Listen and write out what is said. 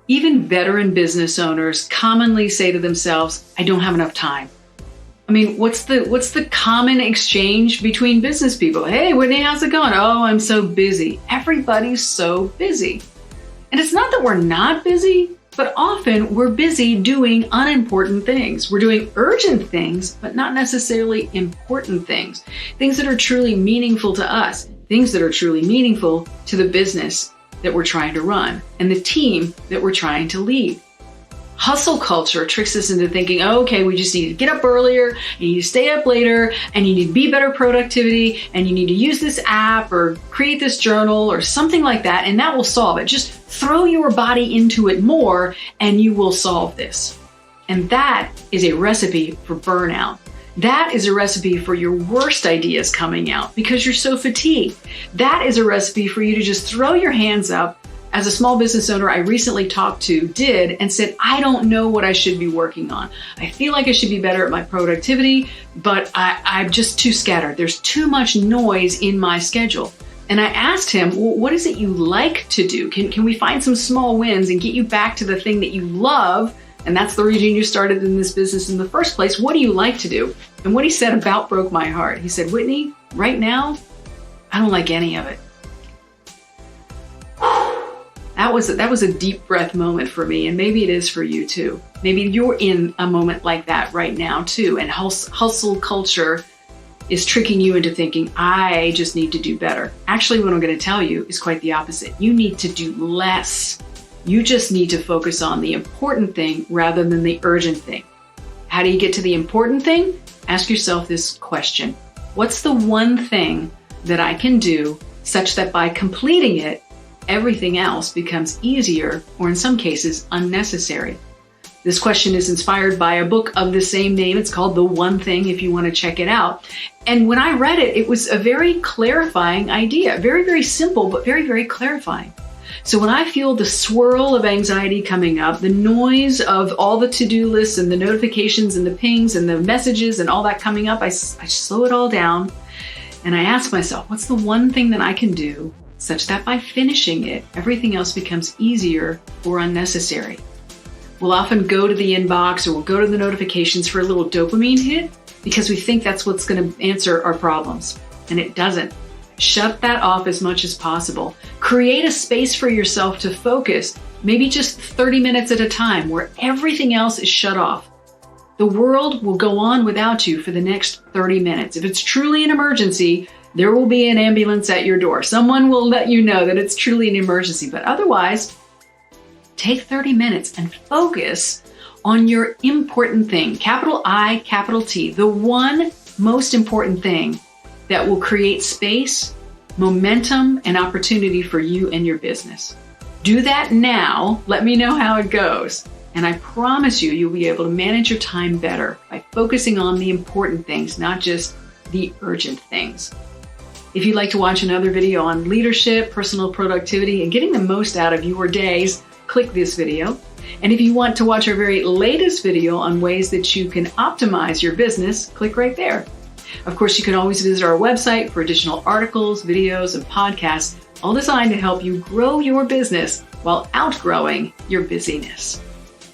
Even veteran business owners commonly say to themselves, I don't have enough time. I mean, what's the common exchange between business people? Hey, Whitney, how's it going? Oh, I'm so busy. Everybody's so busy. And it's not that we're not busy, but often we're busy doing unimportant things. We're doing urgent things, but not necessarily important things. Things that are truly meaningful to us, things that are truly meaningful to the business that we're trying to run and the team that we're trying to lead. Hustle culture tricks us into thinking, oh, okay, we just need to get up earlier, and you need to stay up later, and you need to be better productivity, and you need to use this app or create this journal or something like that, and that will solve it. Just throw your body into it more, and you will solve this. And that is a recipe for burnout. That is a recipe for your worst ideas coming out because you're so fatigued. That is a recipe for you to just throw your hands up. As a small business owner I recently talked to did and said, I don't know what I should be working on. I feel like I should be better at my productivity, but I'm just too scattered. There's too much noise in my schedule. And I asked him, well, what is it you like to do? Can we find some small wins and get you back to the thing that you love? And that's the reason you started in this business in the first place. What do you like to do? And what he said about broke my heart. He said, Whitney, right now, I don't like any of it. That was a deep breath moment for me, and maybe it is for you too. Maybe you're in a moment like that right now too, and hustle culture is tricking you into thinking, I just need to do better. Actually, what I'm going to tell you is quite the opposite. You need to do less. You just need to focus on the important thing rather than the urgent thing. How do you get to the important thing? Ask yourself this question. What's the one thing that I can do such that by completing it, everything else becomes easier, or in some cases, unnecessary? This question is inspired by a book of the same name. It's called The One Thing, if you want to check it out. And when I read it, it was a very clarifying idea. Very, very simple, but very, very clarifying. So when I feel the swirl of anxiety coming up, the noise of all the to-do lists and the notifications and the pings and the messages and all that coming up, I slow it all down and I ask myself, what's the one thing that I can do such that by finishing it, everything else becomes easier or unnecessary? We'll often go to the inbox or we'll go to the notifications for a little dopamine hit because we think that's what's going to answer our problems, and it doesn't. Shut that off as much as possible. Create a space for yourself to focus, maybe just 30 minutes at a time, where everything else is shut off. The world will go on without you for the next 30 minutes. If it's truly an emergency, there will be an ambulance at your door. Someone will let you know that it's truly an emergency. But otherwise, take 30 minutes and focus on your important thing. Capital I, capital T. The one most important thing that will create space, momentum, and opportunity for you and your business. Do that now. Let me know how it goes. And I promise you, you'll be able to manage your time better by focusing on the important things, not just the urgent things. If you'd like to watch another video on leadership, personal productivity, and getting the most out of your days, click this video. And if you want to watch our very latest video on ways that you can optimize your business, click right there. Of course, you can always visit our website for additional articles, videos, and podcasts, all designed to help you grow your business while outgrowing your busyness.